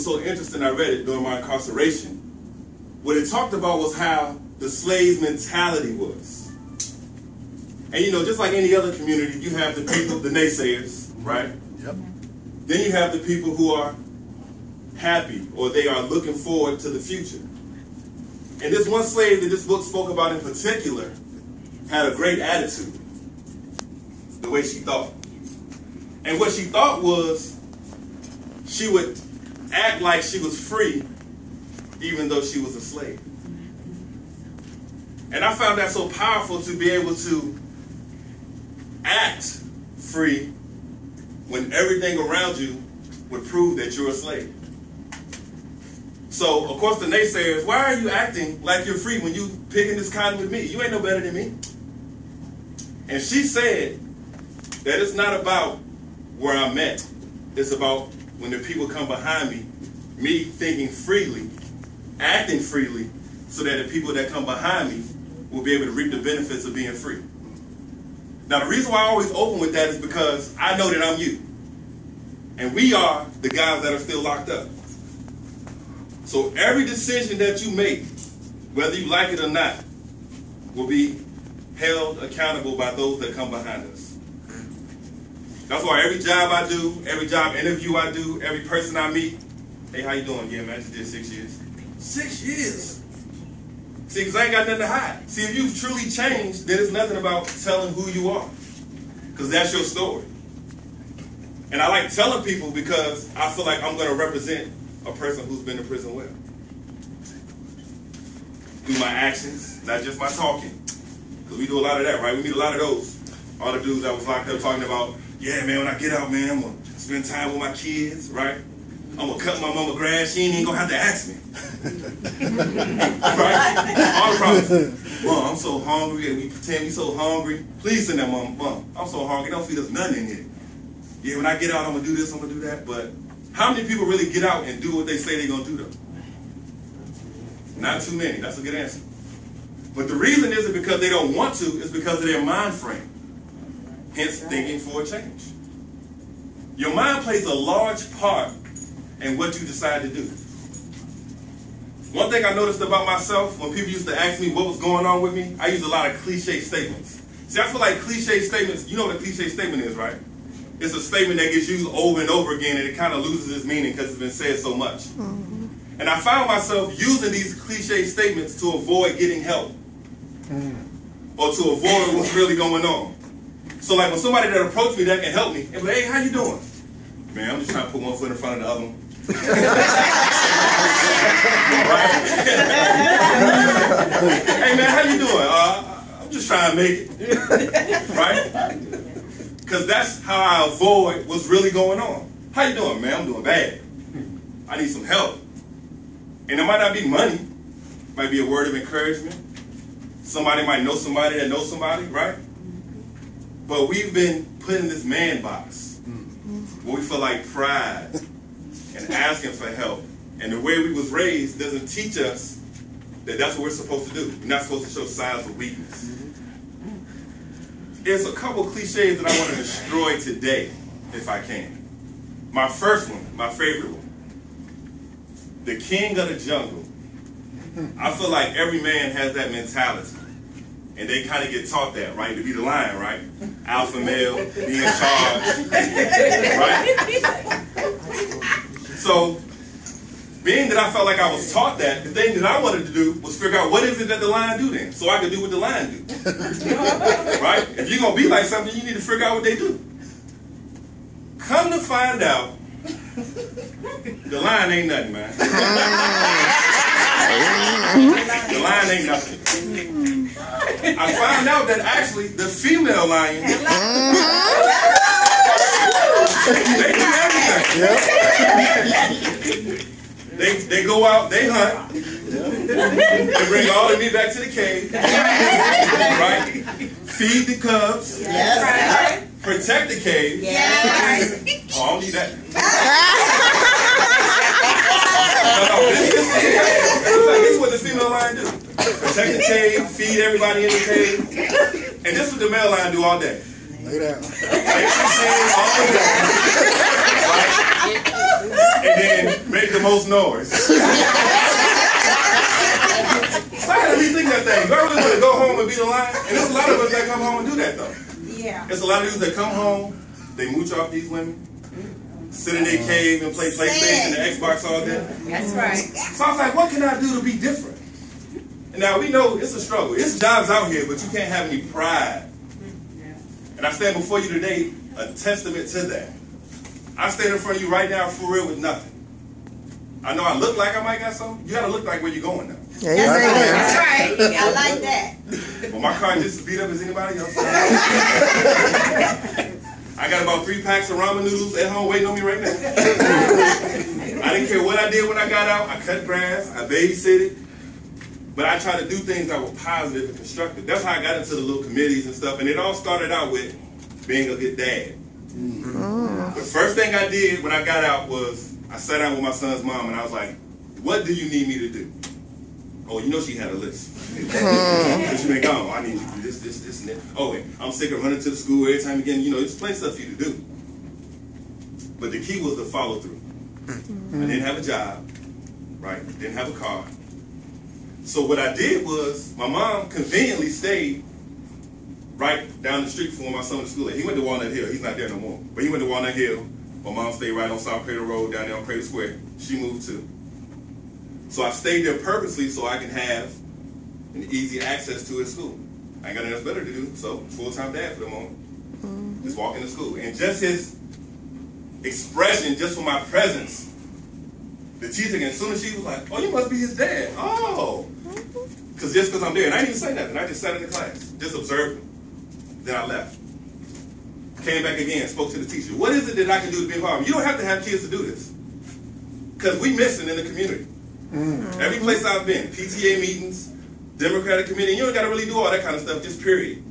was so interesting. I read it during my incarceration. What it talked about was how the slave's mentality was. And you know, just like any other community, you have the people, the naysayers, right? Yep. Then you have the people who are happy, or they are looking forward to the future. And this one slave that this book spoke about in particular had a great attitude, the way she thought. And what she thought was she would act like she was free even though she was a slave. And I found that so powerful, to be able to act free when everything around you would prove that you're a slave. So, of course, the naysayers, why are you acting like you're free when you picking this cotton with me? You ain't no better than me. And she said that it's not about where I'm at. It's about when the people come behind me, me thinking freely, acting freely, so that the people that come behind me will be able to reap the benefits of being free. Now, the reason why I always open with that is because I know that I'm you. And we are the guys that are still locked up. So every decision that you make, whether you like it or not, will be held accountable by those that come behind us. That's why every job I do, every job interview I do, every person I meet, hey, how you doing? Yeah, man, I just did 6 years. 6 years? See, because I ain't got nothing to hide. See, if you've truly changed, then it's nothing about telling who you are, because that's your story. And I like telling people because I feel like I'm going to represent a person who's been to prison well. Through my actions, not just my talking. Because we do a lot of that, right? We meet a lot of those. All the dudes that was locked up talking about, yeah, man, when I get out, man, I'm going to spend time with my kids, right? I'm going to cut my mama grass. She ain't even going to have to ask me. Right? All the problems. Mom, I'm so hungry. And we pretend we so hungry. Please send that mom, I'm so hungry. Don't feed us nothing in here. Yeah, when I get out, I'm going to do this, I'm going to do that. But how many people really get out and do what they say they're going to do, though? Not too many. That's a good answer. But the reason isn't because they don't want to. It's because of their mind frame. Hence, thinking for a change. Your mind plays a large part in what you decide to do. One thing I noticed about myself, when people used to ask me what was going on with me, I used a lot of cliche statements. See, I feel like cliche statements, you know what a cliche statement is, right? It's a statement that gets used over and over again, and it kind of loses its meaning because it's been said so much. Mm-hmm. And I found myself using these cliche statements to avoid getting help, or to avoid what's really going on. So like when somebody that approached me that can help me, and be like, hey, how you doing? Man, I'm just trying to put one foot in front of the other one. Hey man, how you doing? I'm just trying to make it. Right? Because that's how I avoid what's really going on. How you doing, man? I'm doing bad. I need some help. And it might not be money. It might be a word of encouragement. Somebody might know somebody that knows somebody, right? But we've been put in this man box where we feel like pride and asking for help. And the way we was raised doesn't teach us that that's what we're supposed to do. We're not supposed to show signs of weakness. There's a couple cliches that I want to destroy today, if I can. My first one, my favorite one. The king of the jungle. I feel like every man has that mentality. And they kind of get taught that, right? To be the lion, right? Alpha male, be in charge. Right? So, being that I felt like I was taught that, the thing that I wanted to do was figure out what is it that the lion do then, so I could do what the lion do. Right? If you're going to be like something, you need to figure out what they do. Come to find out, the lion ain't nothing, man. The lion ain't nothing. I found out that actually the female lion, they do everything. They go out, they hunt, they bring all the meat back to the cave, right? Feed the cubs, yes. Protect the cave. Yes. Oh, I don't need that. This is what the female lion do. Protect the cave, feed everybody in the cave. And this is what the male lion do all day. Lay down. Take the cave all day. Right? And then make the most noise. So I had to rethink that thing. Do I really want to go home and be the lion? And there's a lot of us that come home and do that, though. Yeah. There's a lot of dudes that come home, they mooch off these women, sit in their cave and play PlayStation and Xbox all day. That's right. So I was like, what can I do to be different? And now we know it's a struggle. It's jobs out here, but you can't have any pride. And I stand before you today a testament to that. I stand in front of you right now for real with nothing. I know I look like I might got something. You got to look like where you're going now. Yeah, That's right. I like that. Well, my car just as beat up as anybody else. I got about 3 packs of ramen noodles at home waiting on me right now. I didn't care what I did when I got out. I cut grass. I babysitted. But I try to do things that were positive and constructive. That's how I got into the little committees and stuff. And it all started out with being a good dad. The first thing I did when I got out was I sat down with my son's mom and I was like, what do you need me to do? Oh, you know she had a list. She been gone. I need you to do this, and that. Oh, and I'm sick of running to the school every time again. You know, there's plenty of stuff for you to do. But the key was the follow through. I didn't have a job, right? Didn't have a car. So what I did was my mom conveniently stayed right down the street from where my son went to school at. He went to Walnut Hill. He's not there no more. But he went to Walnut Hill. My mom stayed right on South Crater Road down there on Crater Square. She moved too. So I stayed there purposely so I can have an easy access to his school. I ain't got nothing else better to do, so full-time dad for the moment. Just walking to school. And just his expression, just for my presence, the teacher, as soon as she was like, oh, you must be his dad. Oh. Just because I'm there. And I didn't even say nothing. I just sat in the class, just observed him. Then I left. Came back again, spoke to the teacher. What is it that I can do to be involved? You don't have to have kids to do this. Because we missing in the community. Every place I've been, PTA meetings, Democratic committee, you don't got to really do all that kind of stuff, just period.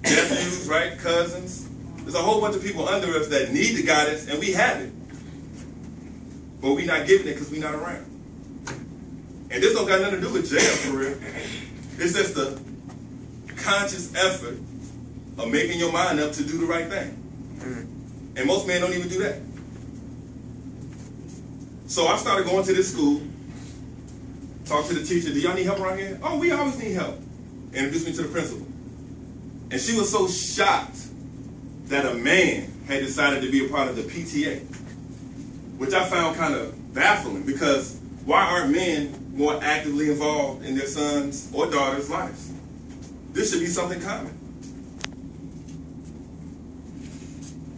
Nephews, right? Cousins. There's a whole bunch of people under us that need the guidance, and we have it. But we're not giving it because we're not around. And this don't got nothing to do with jail, for real. It's just the conscious effort of making your mind up to do the right thing. And most men don't even do that. So I started going to this school, talked to the teacher, do y'all need help around here? Oh, we always need help. Introduced me to the principal. And she was so shocked that a man had decided to be a part of the PTA, which I found kind of baffling, because why aren't men more actively involved in their sons' or daughters' lives? This should be something common.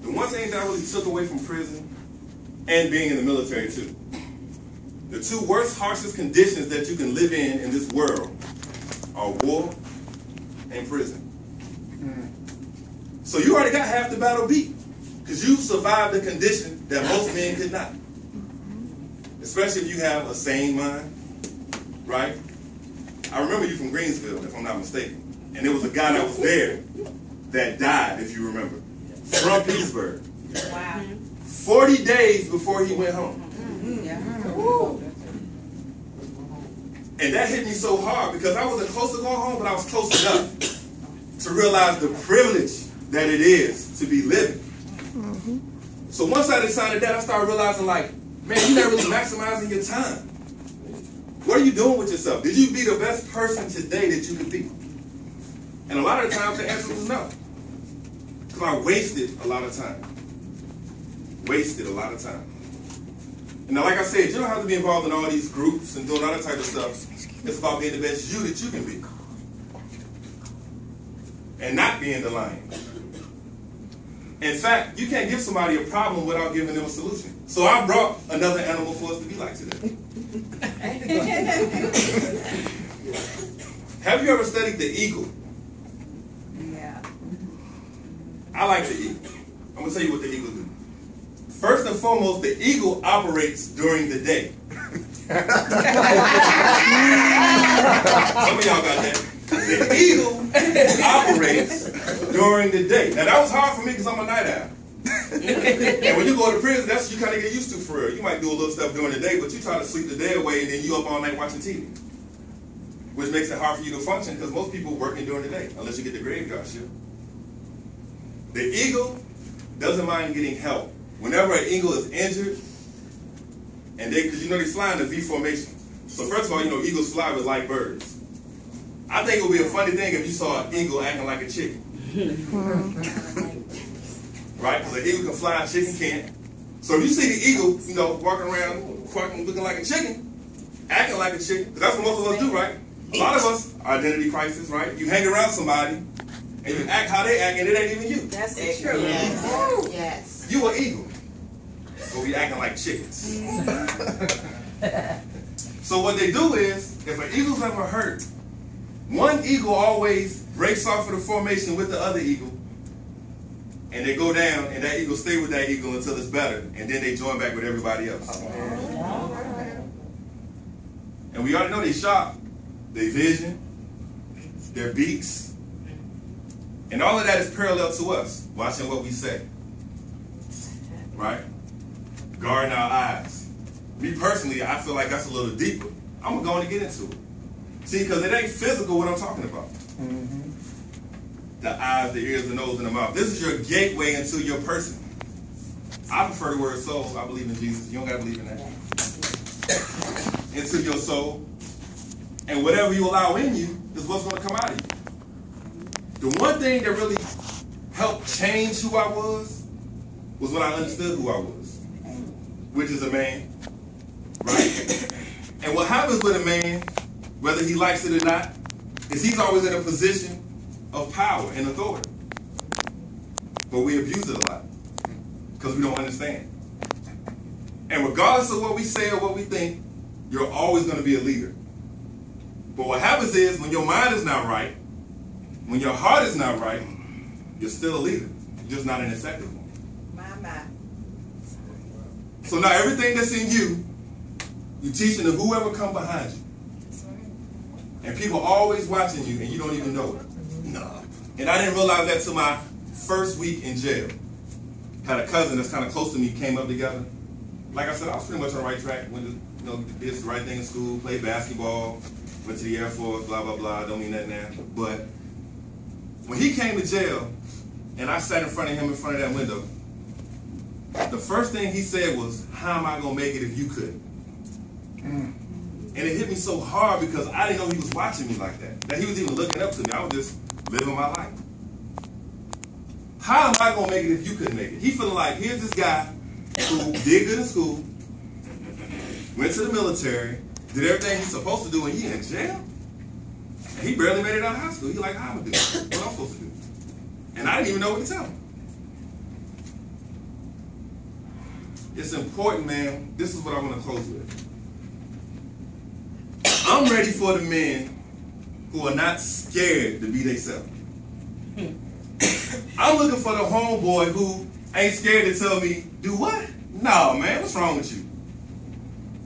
The one thing that I really took away from prison and being in the military too, the 2 worst, harshest conditions that you can live in this world are war and prison. So you already got half the battle beat, because you survived a condition that most men could not. Especially if you have a sane mind, right? I remember you from Greensville, if I'm not mistaken. And there was a guy that was there that died, if you remember, from Pittsburgh. Wow. 40 days before he went home. And that hit me so hard, because I wasn't close to going home, but I was close enough to realize the privilege that it is to be living. So once I decided that, I started realizing, like, man, you're not really maximizing your time. What are you doing with yourself? Did you be the best person today that you could be? And a lot of the times the answer was no. Because I wasted a lot of time. Wasted a lot of time. And now, like I said, you don't have to be involved in all these groups and doing all that type of stuff. It's about being the best you that you can be. And not being the lion. In fact, you can't give somebody a problem without giving them a solution. So I brought another animal for us to be like today. Have you ever studied the eagle? Yeah. I like the eagle. I'm going to tell you what the eagle do. First and foremost, the eagle operates during the day. Some of y'all got that. The eagle operates during the day. Now that was hard for me because I'm a night owl. And when you go to prison, that's what you kind of get used to for real. You might do a little stuff during the day, but you try to sleep the day away, and then you up all night watching TV. Which makes it hard for you to function, because most people are working during the day, unless you get the graveyard shift. The eagle doesn't mind getting help. Whenever an eagle is injured, And because you know they fly in the V formation. So first of all, you know, eagles fly with like birds. I think it would be a funny thing if you saw an eagle acting like a chicken. Right? Because an eagle can fly, a chicken can't. So if you see the eagle, you know, walking around, quacking, looking like a chicken, acting like a chicken, because that's what most of us do, right? A lot of us, identity crisis, right? You hang around somebody, and you act how they act, and it ain't even you. That's the truth. Yes. Yes. You an eagle. So we acting like chickens. So what they do is, if an eagle's ever hurt, one eagle always breaks off of the formation with the other eagle, and they go down, and that eagle stay with that eagle until it's better, and then they join back with everybody else. And we already know they sharp, they vision, their beaks, and all of that is parallel to us, watching what we say, right? Guarding our eyes. Me personally, I feel like that's a little deeper. I'm going to get into it. See, because it ain't physical what I'm talking about. The eyes, the ears, the nose, and the mouth. This is your gateway into your person. I prefer the word soul. I believe in Jesus. You don't got to believe in that. Into your soul. And whatever you allow in you is what's going to come out of you. The one thing that really helped change who I was when I understood who I was, which is a man, right? And what happens with a man, whether he likes it or not, is he's always in a position of power and authority. But we abuse it a lot because we don't understand. And regardless of what we say or what we think, you're always going to be a leader. But what happens is when your mind is not right, when your heart is not right, you're still a leader. You're just not an effective one. My. So now everything that's in you, you're teaching to whoever come behind you. And people are always watching you and you don't even know it. No. And I didn't realize that till my first week in jail. Had a cousin that's kind of close to me, came up together. Like I said, I was pretty much on the right track. Went to, did the right thing in school, played basketball, went to the Air Force, blah, blah, blah. Don't mean that now. But when he came to jail and I sat in front of him in front of that window, the first thing he said was, how am I going to make it if you couldn't? And it hit me so hard because I didn't know he was watching me like that. That he was even looking up to me. I was just living my life. How am I going to make it if you couldn't make it? He feeling like, here's this guy who did good in school, went to the military, did everything he's supposed to do, and he in jail? And he barely made it out of high school. He like, how am I going to do it? What I'm supposed to do? And I didn't even know what to tell him. It's important, man. This is what I want to close with. I'm ready for the men who are not scared to be themselves. I'm looking for the homeboy who ain't scared to tell me, do what? No, man, what's wrong with you?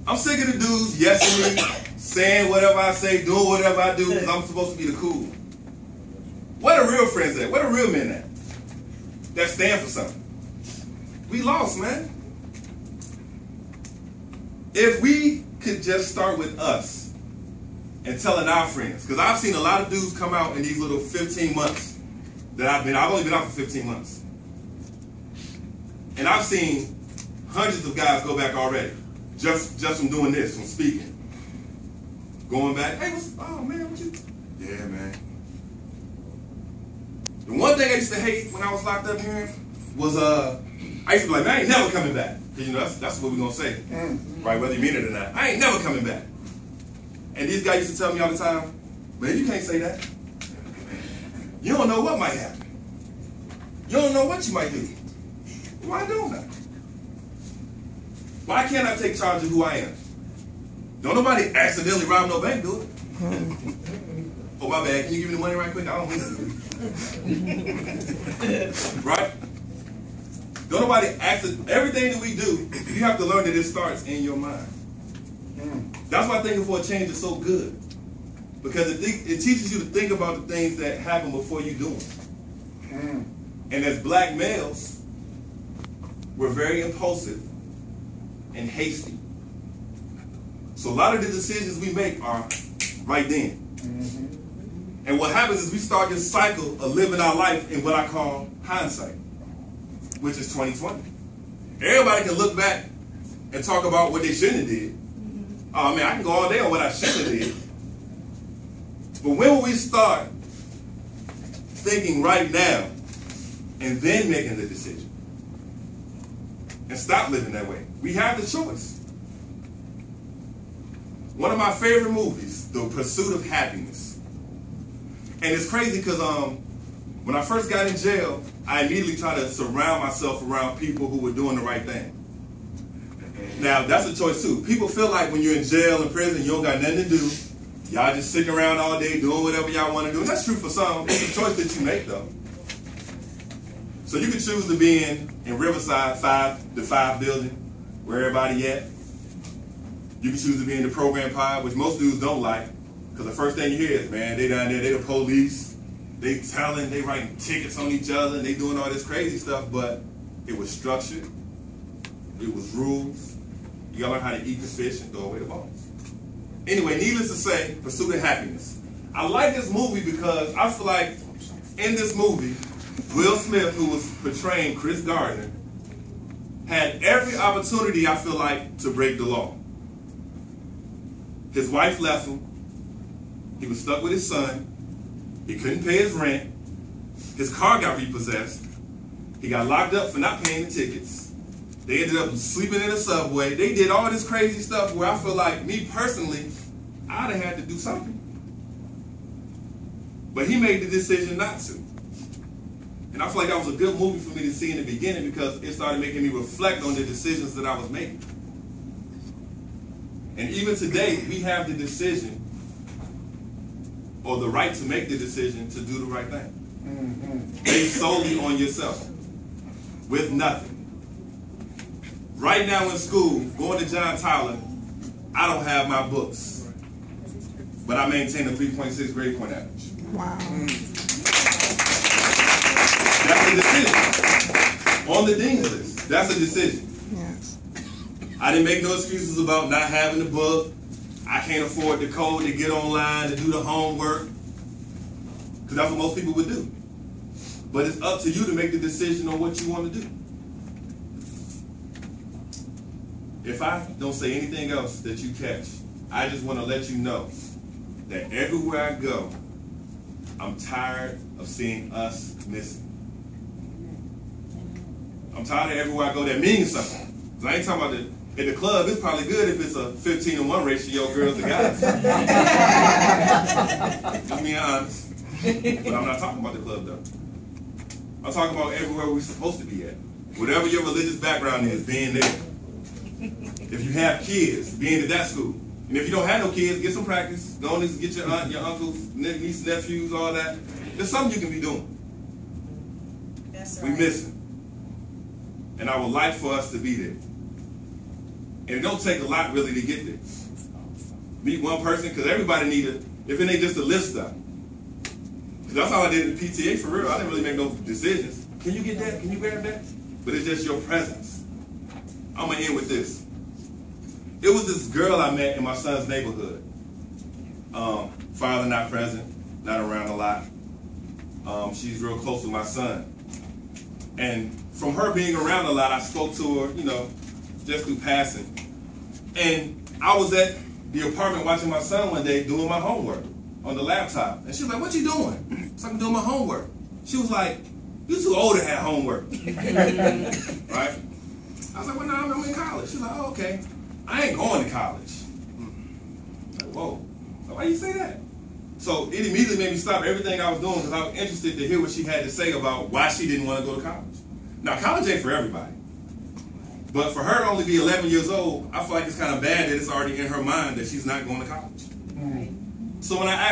I'm sick of the dudes yesing me, saying whatever I say, doing whatever I do because I'm supposed to be the cool. Where the real friends at? Where the real men at? That stand for something. We lost, man. If we could just start with us and telling our friends, because I've seen a lot of dudes come out in these little 15 months that I've only been out for 15 months. And I've seen hundreds of guys go back already, just from doing this, from speaking. Going back, hey, oh man, what you? Yeah, man. The one thing I used to hate when I was locked up here was I used to be like, man, I ain't never coming back. Because that's what we're going to say, right, whether you mean it or not. I ain't never coming back. And these guys used to tell me all the time, man, you can't say that. You don't know what might happen. You don't know what you might do. Why don't I? Why can't I take charge of who I am? Don't nobody accidentally rob no bank, do it. Oh, my bad. Can you give me the money right quick? I don't need it. Right? Don't nobody accident. Everything that we do, you have to learn that it starts in your mind. That's why thinking for a change is so good. Because it teaches you to think about the things that happen before you do them. And as black males, we're very impulsive and hasty. So a lot of the decisions we make are right then. And what happens is we start this cycle of living our life in what I call hindsight, which is 20/20. Everybody can look back and talk about what they shouldn't have did. Oh man, I can go all day on what I shouldn't have did. But when will we start thinking right now and then making the decision? And stop living that way. We have the choice. One of my favorite movies, The Pursuit of Happiness. And it's crazy because when I first got in jail, I immediately tried to surround myself around people who were doing the right thing. Now, that's a choice too. People feel like when you're in jail and prison, you don't got nothing to do. Y'all just sitting around all day doing whatever y'all want to do. And that's true for some. It's a choice that you make though. So you can choose to be in Riverside, the 5 building, where everybody at. You can choose to be in the program pod, which most dudes don't like, because the first thing you hear is, man, they down there, they the police, they writing tickets on each other, and they doing all this crazy stuff, but it was structured, it was rules. You gotta learn how to eat the fish and throw away the bones. Anyway, needless to say, Pursuit of Happiness. I like this movie because I feel like in this movie, Will Smith, who was portraying Chris Gardner, had every opportunity, I feel like, to break the law. His wife left him. He was stuck with his son. He couldn't pay his rent. His car got repossessed. He got locked up for not paying the tickets. They ended up sleeping in a subway. They did all this crazy stuff where I feel like, me personally, I'd have had to do something. But he made the decision not to. And I feel like that was a good movie for me to see in the beginning because it started making me reflect on the decisions that I was making. And even today, we have the decision or the right to make the decision to do the right thing. Based solely on yourself, with nothing. Right now in school, going to John Tyler, I don't have my books, but I maintain a 3.6 grade point average. Wow. That's a decision. On the dean's list, that's a decision. Yes. I didn't make no excuses about not having the book. I can't afford the code to get online, to do the homework. Because that's what most people would do. But it's up to you to make the decision on what you want to do. If I don't say anything else that you catch, I just want to let you know that everywhere I go, I'm tired of seeing us missing. I'm tired of everywhere I go that means something. Because I ain't talking about at the club, it's probably good if it's a 15-to-1 ratio girls to guys. Just being honest. But I'm not talking about the club though. I'm talking about everywhere we're supposed to be at. Whatever your religious background is, being there. If you have kids, being at that school. And if you don't have no kids, get some practice. Go on and get your aunt, your uncles, nieces, nephews, all that. There's something you can be doing. That's right. We missing. And I would like for us to be there. And it don't take a lot really to get there. Meet one person, because everybody need it, if it ain't just a list stuff. Because that's all I did in the PTA for real. I didn't really make no decisions. Can you get that? Can you grab that? But it's just your presence. I'm going to end with this. It was this girl I met in my son's neighborhood. Father not present, not around a lot. She's real close with my son. And from her being around a lot, I spoke to her, you know, just through passing. And I was at the apartment watching my son one day doing my homework on the laptop. And she was like, "What you doing?" So I'm doing my homework. She was like, "You too old to have homework." Right? I was like, "Well, no, I'm in college." She's like, "Oh, okay. I ain't going to college." Like, whoa. So why you say that? So it immediately made me stop everything I was doing because I was interested to hear what she had to say about why she didn't want to go to college. Now, college ain't for everybody. But for her to only be 11 years old, I feel like it's kind of bad that it's already in her mind that she's not going to college. So when I asked